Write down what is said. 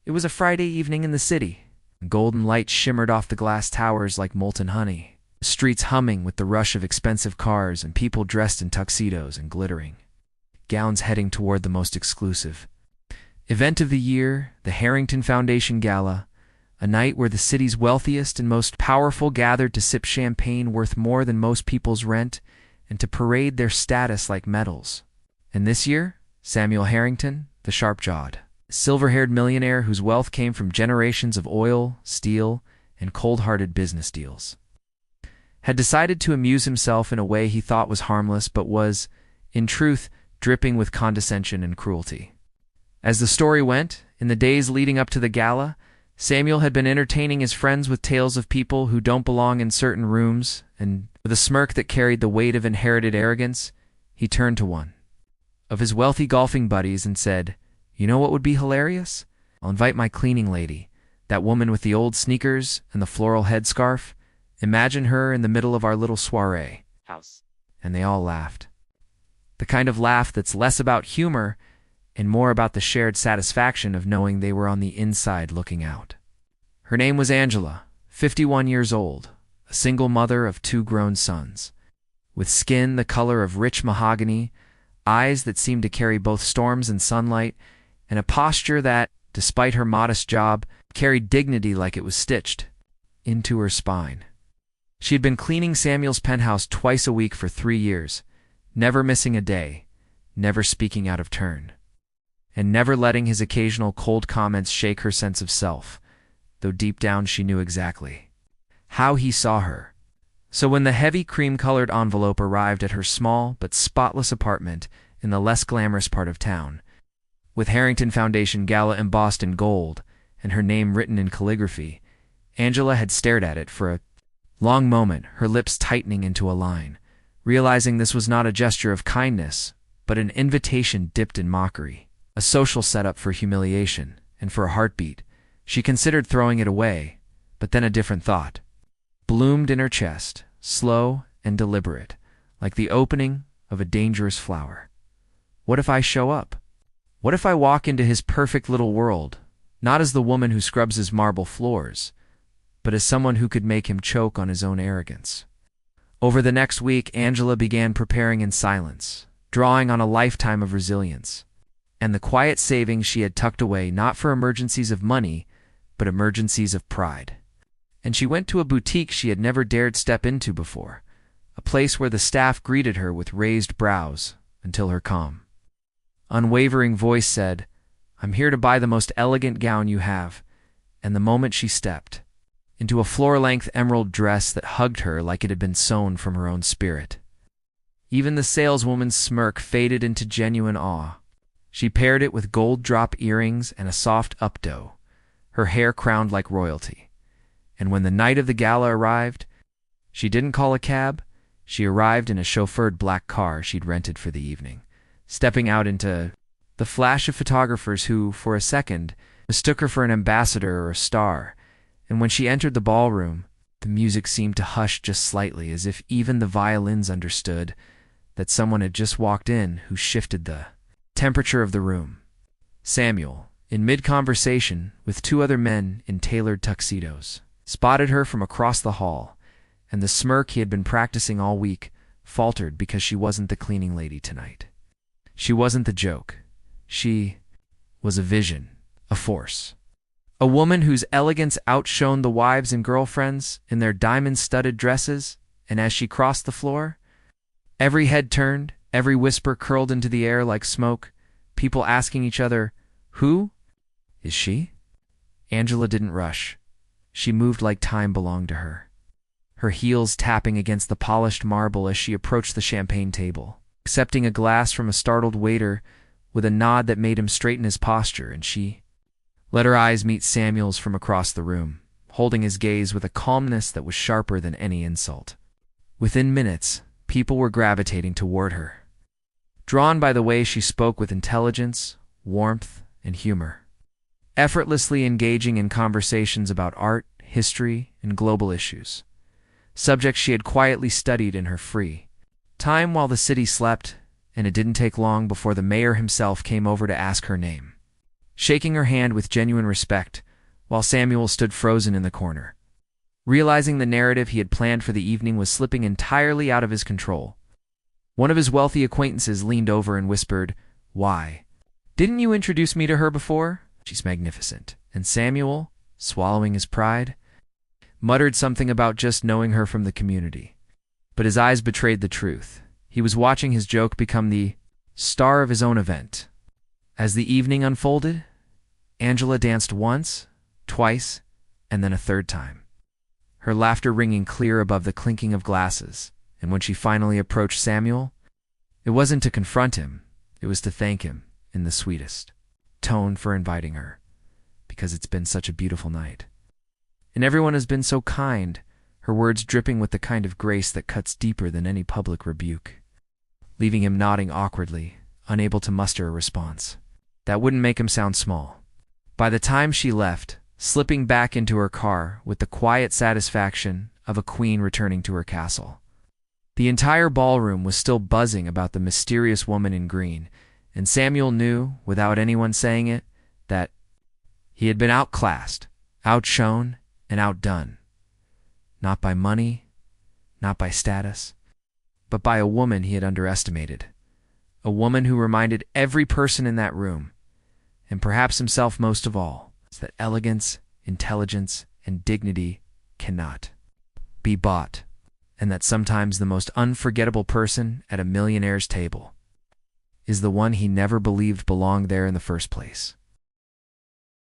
It was a Friday evening in the city. Golden light shimmered off the glass towers like molten honey, the streets humming with the rush of expensive cars and people dressed in tuxedos and glittering gowns heading toward the most exclusive event of the year, the Harrington Foundation Gala, a night where the city's wealthiest and most powerful gathered to sip champagne worth more than most people's rent and to parade their status like medals. And this year, Samuel Harrington, the sharp-jawed, silver-haired millionaire whose wealth came from generations of oil, steel, and cold-hearted business deals, had decided to amuse himself in a way he thought was harmless but was, in truth, dripping with condescension and cruelty. As the story went, in the days leading up to the gala, Samuel had been entertaining his friends with tales of people who don't belong in certain rooms, and with a smirk that carried the weight of inherited arrogance, he turned to one of his wealthy golfing buddies and said, "You know what would be hilarious? I'll invite my cleaning lady, that woman with the old sneakers and the floral headscarf. Imagine her in the middle of our little soiree house." And they all laughed. The kind of laugh that's less about humor and more about the shared satisfaction of knowing they were on the inside looking out. Her name was Angela, 51 years old, a single mother of 2 grown sons, with skin the color of rich mahogany, eyes that seemed to carry both storms and sunlight, and a posture that, despite her modest job, carried dignity like it was stitched into her spine. She had been cleaning Samuel's penthouse twice a week for 3 years, never missing a day, never speaking out of turn, and never letting his occasional cold comments shake her sense of self, though deep down she knew exactly how he saw her. So when the heavy cream-colored envelope arrived at her small but spotless apartment in the less glamorous part of town, with Harrington Foundation Gala embossed in gold and her name written in calligraphy, Angela had stared at it for a long moment, her lips tightening into a line, realizing this was not a gesture of kindness, but an invitation dipped in mockery, a social setup for humiliation, and for a heartbeat. She considered throwing it away, but then a different thought bloomed in her chest, slow and deliberate, like the opening of a dangerous flower. What if I show up? What if I walk into his perfect little world, not as the woman who scrubs his marble floors, but as someone who could make him choke on his own arrogance? Over the next week, Angela began preparing in silence, drawing on a lifetime of resilience, and the quiet savings she had tucked away not for emergencies of money, but emergencies of pride. And she went to a boutique she had never dared step into before, a place where the staff greeted her with raised brows until her calm, unwavering voice said, "I'm here to buy the most elegant gown you have." And the moment she stepped into a floor-length emerald dress that hugged her like it had been sewn from her own spirit, even the saleswoman's smirk faded into genuine awe. She paired it with gold drop earrings and a soft updo, her hair crowned like royalty. And when the night of the gala arrived, she didn't call a cab. She arrived in a chauffeured black car she'd rented for the evening, stepping out into the flash of photographers who, for a second, mistook her for an ambassador or a star. And when she entered the ballroom, the music seemed to hush just slightly, as if even the violins understood that someone had just walked in who shifted the temperature of the room. Samuel, in mid-conversation with 2 other men in tailored tuxedos, spotted her from across the hall, and the smirk he had been practicing all week faltered because she wasn't the cleaning lady tonight. She wasn't the joke. She was a vision, a force. A woman whose elegance outshone the wives and girlfriends in their diamond-studded dresses, and as she crossed the floor, every head turned, every whisper curled into the air like smoke, people asking each other, "Who is she?" Angela didn't rush. She moved like time belonged to her, her heels tapping against the polished marble as she approached the champagne table, accepting a glass from a startled waiter with a nod that made him straighten his posture, and she let her eyes meet Samuel's from across the room, holding his gaze with a calmness that was sharper than any insult. Within minutes, people were gravitating toward her, drawn by the way she spoke with intelligence, warmth, and humor, effortlessly engaging in conversations about art, history, and global issues, subjects she had quietly studied in her free time while the city slept, and it didn't take long before the mayor himself came over to ask her name. shaking her hand with genuine respect, while Samuel stood frozen in the corner. Realizing the narrative he had planned for the evening was slipping entirely out of his control, one of his wealthy acquaintances leaned over and whispered, "Why? Didn't you introduce me to her before? She's magnificent." And Samuel, swallowing his pride, muttered something about just knowing her from the community. But his eyes betrayed the truth. He was watching his joke become the star of his own event. As the evening unfolded, Angela danced once, twice, and then a third time, her laughter ringing clear above the clinking of glasses. And when she finally approached Samuel, it wasn't to confront him, it was to thank him in the sweetest tone for inviting her, because it's been such a beautiful night. And everyone has been so kind, her words dripping with the kind of grace that cuts deeper than any public rebuke, leaving him nodding awkwardly, unable to muster a response that wouldn't make him sound small. By the time she left, slipping back into her car with the quiet satisfaction of a queen returning to her castle, the entire ballroom was still buzzing about the mysterious woman in green, and Samuel knew, without anyone saying it, that he had been outclassed, outshone, and outdone. Not by money, not by status, but by a woman he had underestimated. A woman who reminded every person in that room, and perhaps himself most of all, that elegance, intelligence, and dignity cannot be bought, and that sometimes the most unforgettable person at a millionaire's table is the one he never believed belonged there in the first place.